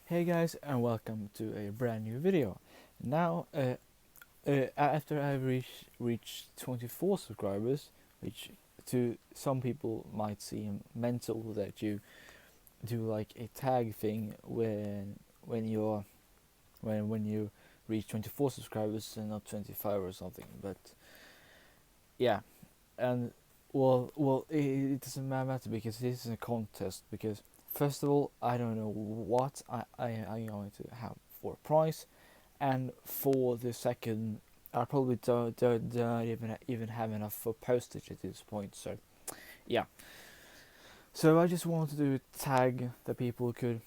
Hey guys, and welcome to a brand new video. Now, after I reached 24 subscribers, which to some people might seem mental that you do like a tag thing when you reach 24 subscribers and not 25 or something. But yeah, and it doesn't matter because this is a contest. Because first of all, I don't know what I'm going to have for a prize, and for the second, I probably don't even have enough for postage at this point. So yeah, so I just wanted to tag that people could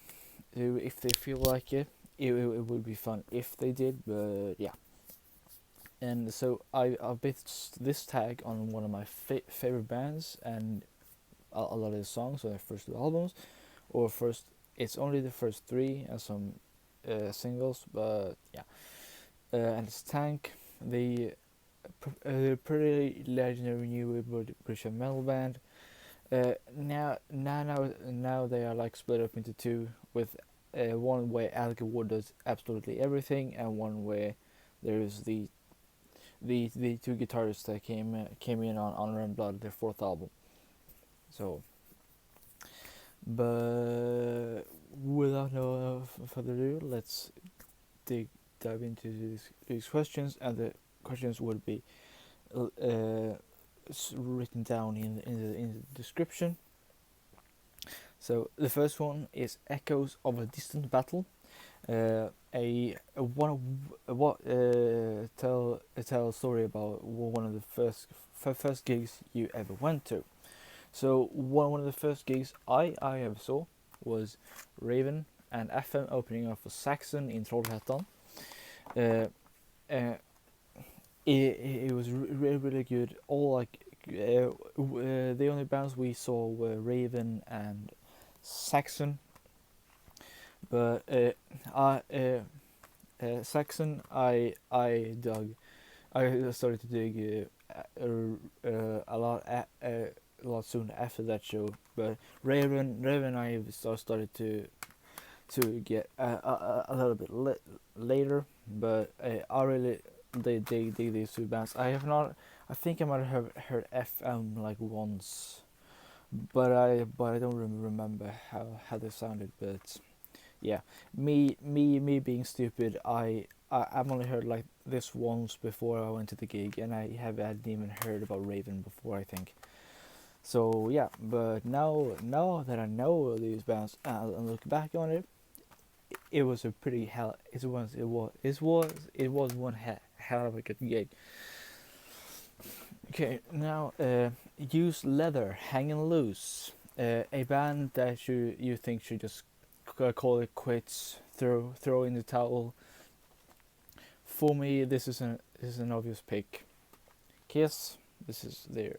do if they feel like it. It would be fun if they did, but yeah. And so I based this tag on one of my favorite bands and a lot of the songs on their first two albums, or first. It's only the first three and some singles, but yeah. And it's Tank, the pretty legendary new British metal band. Now they are like split up into two, with one where Alec Wood does absolutely everything, and one where there's the two guitarists that came in on Honor and Blood, their fourth album. So, but without no further ado, let's dive into these questions, and the questions would be written down in the description. So the first one is Echoes of a Distant Battle. Tell a story about one of the first gigs you ever went to. So one of the first gigs I ever saw was Raven and FM opening up for Saxon in Trollhättan. Uh, uh, it was really good. The only bands we saw were Raven and Saxon, but Saxon I dug. I started to dig a lot soon after that show. But Raven I started to get a little bit later. But I really dig these two bands. I have not. I think I might have heard FM like once, but I don't remember how they sounded. But yeah, me being stupid, I've only heard like this once before I went to the gig, and hadn't even heard about Raven before, I think. So yeah, but now that I know these bands and look back on it, it was a pretty hell. It was one hell of a good gig. Okay, now Use Leather, Hanging Loose, a band that you think should just call it quits, throw in the towel. For me, this is an obvious pick. Kiss, this is their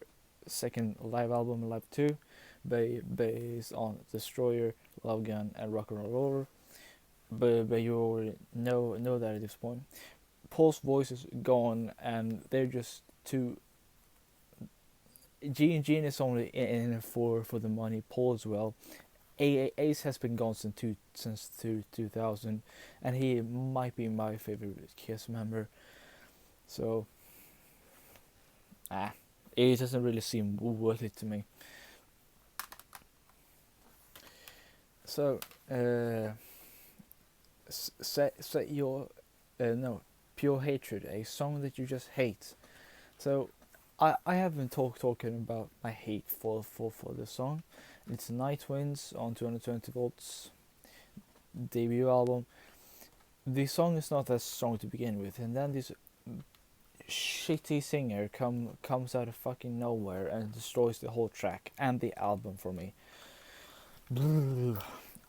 second live album, Live 2, based on Destroyer, Love Gun, and Rock and Roll Over. But you already know that at this point. Paul's voice is gone, and they're just too. Gene is only in for the money. Paul as well. Ace has been gone since 2000, and he might be my favorite Kiss member. So, it doesn't really seem worth it to me. So, set your no Pure Hatred, a song that you just hate. So, I have been talking about my hate for the song. It's Night Winds on 220 volts debut album. The song is not that strong to begin with, and then this shitty singer comes out of fucking nowhere and destroys the whole track and the album for me.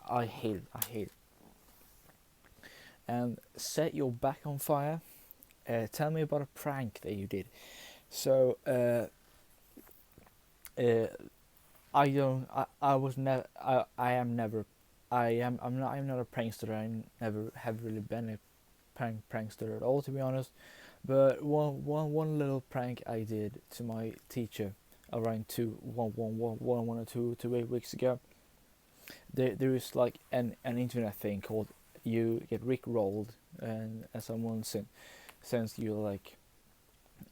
I hate it. I hate it. And Set Your Back on Fire. Tell me about a prank that you did. So I don't. I was never. I am never. I'm not a prankster. I never have really been a prankster at all, to be honest. But one little prank I did to my teacher around 1 or 2 weeks ago. There is like an internet thing called you get rickrolled, and someone sends you like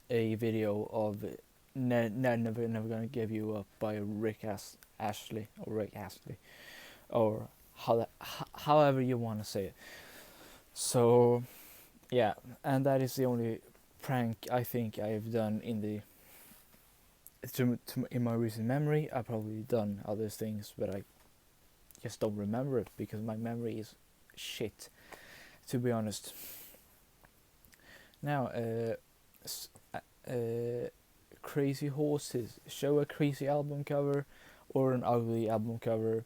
a video of never gonna give you up by Ashley or Rick Astley or however you want to say it. So yeah, and that is the only prank I think I've done in my recent memory. I've probably done other things, but I just don't remember it because my memory is shit, to be honest. Now, crazy horses. Show a crazy album cover or an ugly album cover,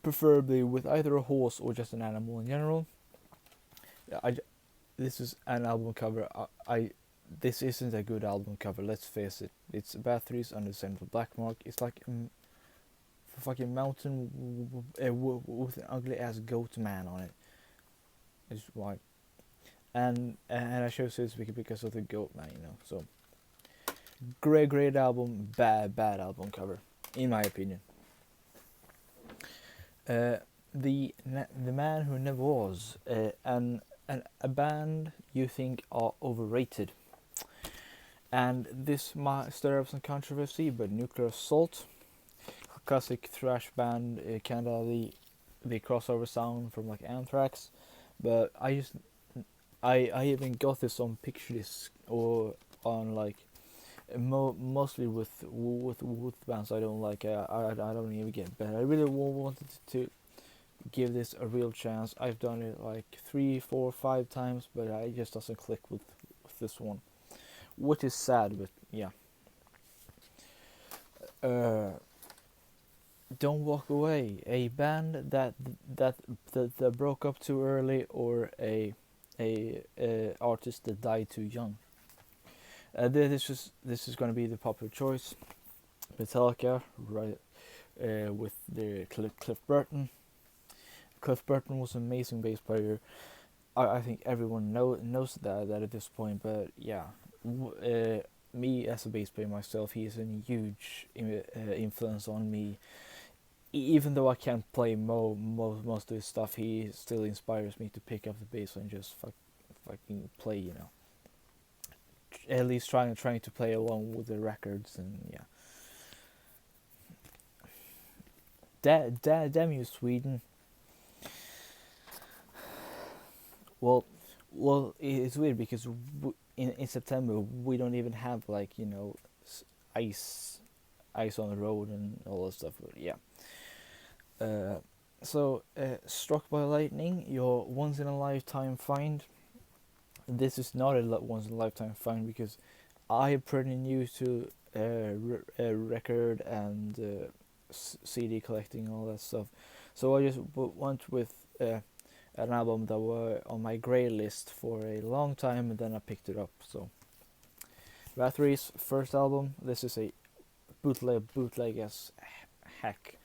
preferably with either a horse or just an animal in general. This is an album cover. This isn't a good album cover. Let's face it. It's Bathory's Under the Central Black Mark. It's like a fucking mountain with an ugly ass goat man on it. Is why. And I chose this because of the goat man, you know. So great album, bad album cover, in my opinion. The Man Who Never Was, and a band you think are overrated. And this might stir up some controversy, but Nuclear Assault, classic thrash band, kind of the crossover sound from like Anthrax, but I even got this on Picturedisc or on like mostly with bands I don't like. I don't even get better. I really wanted to give this a real chance. I've done it like 3, 4, 5 times, but it just doesn't click with this one, which is sad. But yeah. Don't Walk Away, a band that broke up too early, or a artist that died too young. This is going to be the popular choice. Metallica, right? With the Cliff Burton. Cliff Burton was an amazing bass player. I think everyone knows that at this point. But yeah, me as a bass player myself, he is a huge influence on me. Even though I can't play most of his stuff, he still inspires me to pick up the bass and just fucking play, you know. At least trying to play along with the records, and yeah. Damn you, Sweden. Well, it's weird because in September we don't even have like, you know, ice on the road and all that stuff. But yeah. So Struck by Lightning, your once in a lifetime find. This is not a once in a lifetime find because I'm pretty new to record and CD collecting, all that stuff. So I just went with an album that were on my grey list for a long time, and then I picked it up. So Bathory's first album. This is a bootleg as heck,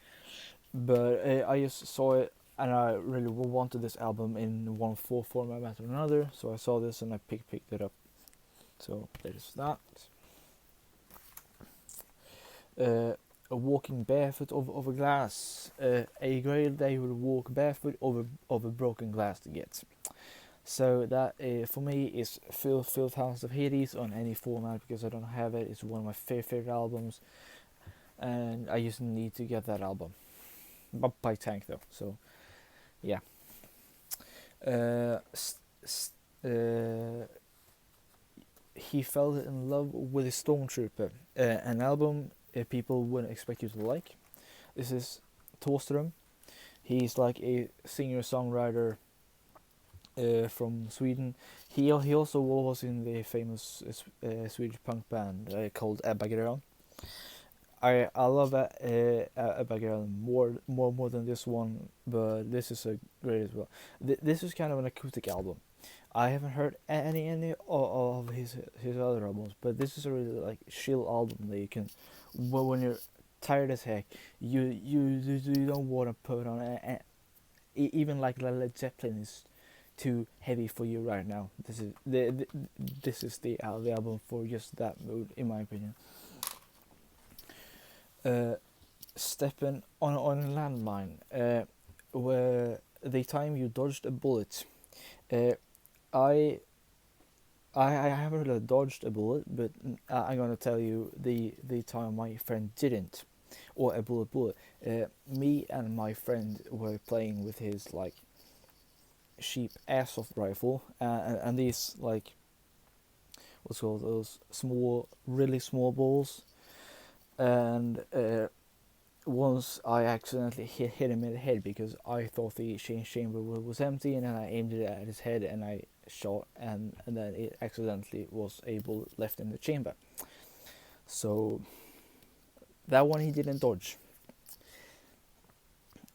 but I just saw it and I really wanted this album in one full format or another. So I saw this and I picked it up. So there's that. Walking barefoot over glass. A girl they would walk barefoot over broken glass to get. So that for me is Filth House of Hades on any format because I don't have it. It's one of my favorite albums, and I just need to get that album. By Tank though. So yeah. He fell in love with a Stormtrooper, an album people wouldn't expect you to like. This is Thåström. He's like a singer-songwriter from Sweden. He also was in the famous Swedish punk band called Ebba Grön. I love Ebba Grön more than this one, but this is a great as well. This is kind of an acoustic album. I haven't heard any of his other albums, but this is a really like chill album that you can, when you're tired as heck, you don't want to put on even like Led Zeppelin is too heavy for you right now. This is the album for just that mood, in my opinion. Stepping on a landmine, where the time you dodged a bullet. Uh, I I haven't really dodged a bullet, but I'm gonna tell you the time my friend didn't, or a bullet. Me and my friend were playing with his like cheap airsoft rifle, and these like what's called those small, really small balls, and once I accidentally hit him in the head because I thought the chamber was empty, and then I aimed it at his head and I shot, and then it accidentally was a bullet left in the chamber. So that one he didn't dodge.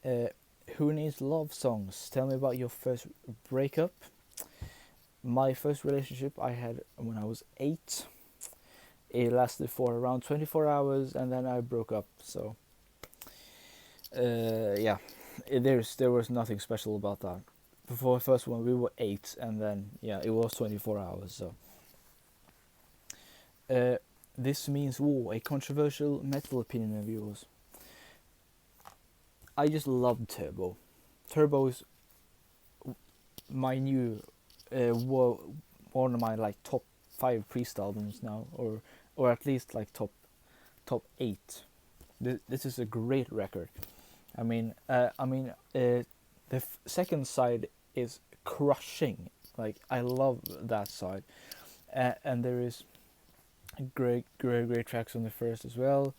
Uh, who needs love songs? Tell me about your first breakup. My first relationship I had when I was 8. It lasted for around 24 hours, and then I broke up. So yeah, there was nothing special about that. Before the first one, we were 8, and then yeah, it was 24 hours. So this means war, a controversial metal opinion of yours. I just love Turbo. Turbo is my new, one of my like top 5 Priest albums now, or at least like top 8. This is a great record. The second side is crushing. Like I love that side, and there is great tracks on the first as well.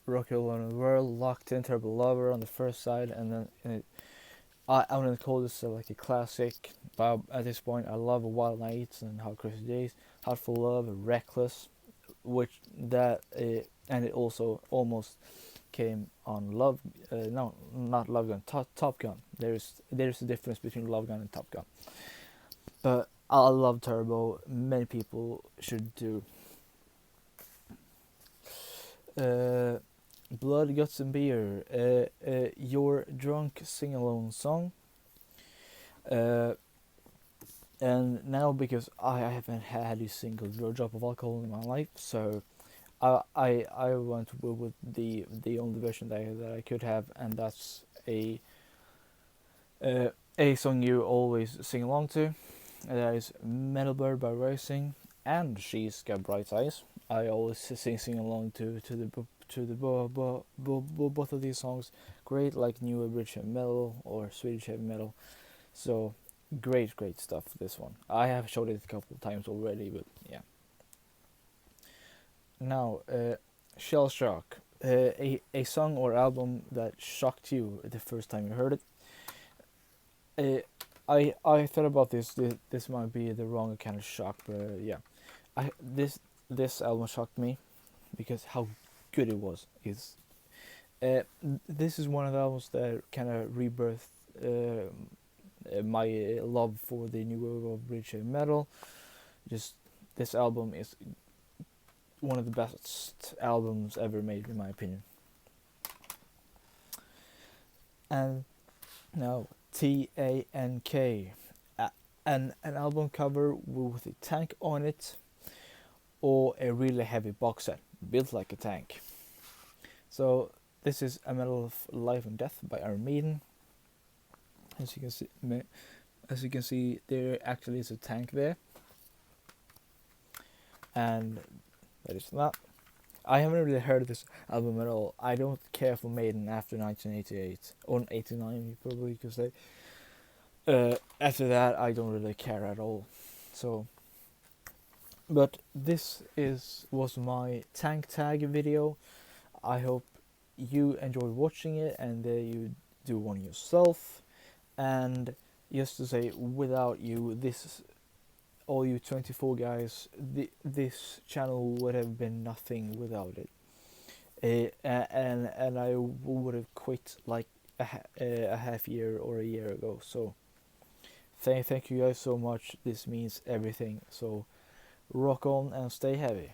Rock Your Alone in the World, Locked In, Turbo Lover on the first side, and then I wouldn't call this like a classic, but at this point I love Wild Nights and Hot Crazy Days, Heartful Love, Reckless, which that and it also almost came on Love. No, not Love Gun. Top Gun. There's a difference between Love Gun and Top Gun. But I love Turbo. Many people should do. Blood, Guts and Beer. Your drunk sing alone song. And now because I haven't had a single drop of alcohol in my life, so I went with the only version that I could have, and that's a song you always sing along to. That is Metal Bird by Rising, and She's Got Bright Eyes. I always sing along to both of these songs. Great, like newer British heavy metal or Swedish heavy metal. So great stuff. This one I have showed it a couple of times already, but yeah. Now, Shell Shock, a song or album that shocked you the first time you heard it. I thought about this. This might be the wrong kind of shock, but yeah, this album shocked me because how good it was. This is one of the albums that kind of rebirthed my love for the new wave of British heavy metal. Just this album is one of the best albums ever made, in my opinion. And now TANK, an album cover with a tank on it, or a really heavy box set built like a tank. So this is A Medal of Life and Death by Iron Maiden. As you can see, there actually is a tank there, and that is that. I haven't really heard this album at all. I don't care for Maiden after 1988 or 89, probably, because after that I don't really care at all. So, but this was my tank tag video. I hope you enjoyed watching it and you do one yourself. And just to say, without you, all you 24 guys, this channel would have been nothing without it. And I would have quit like a half year or a year ago. So thank you guys so much. This means everything. So rock on and stay heavy.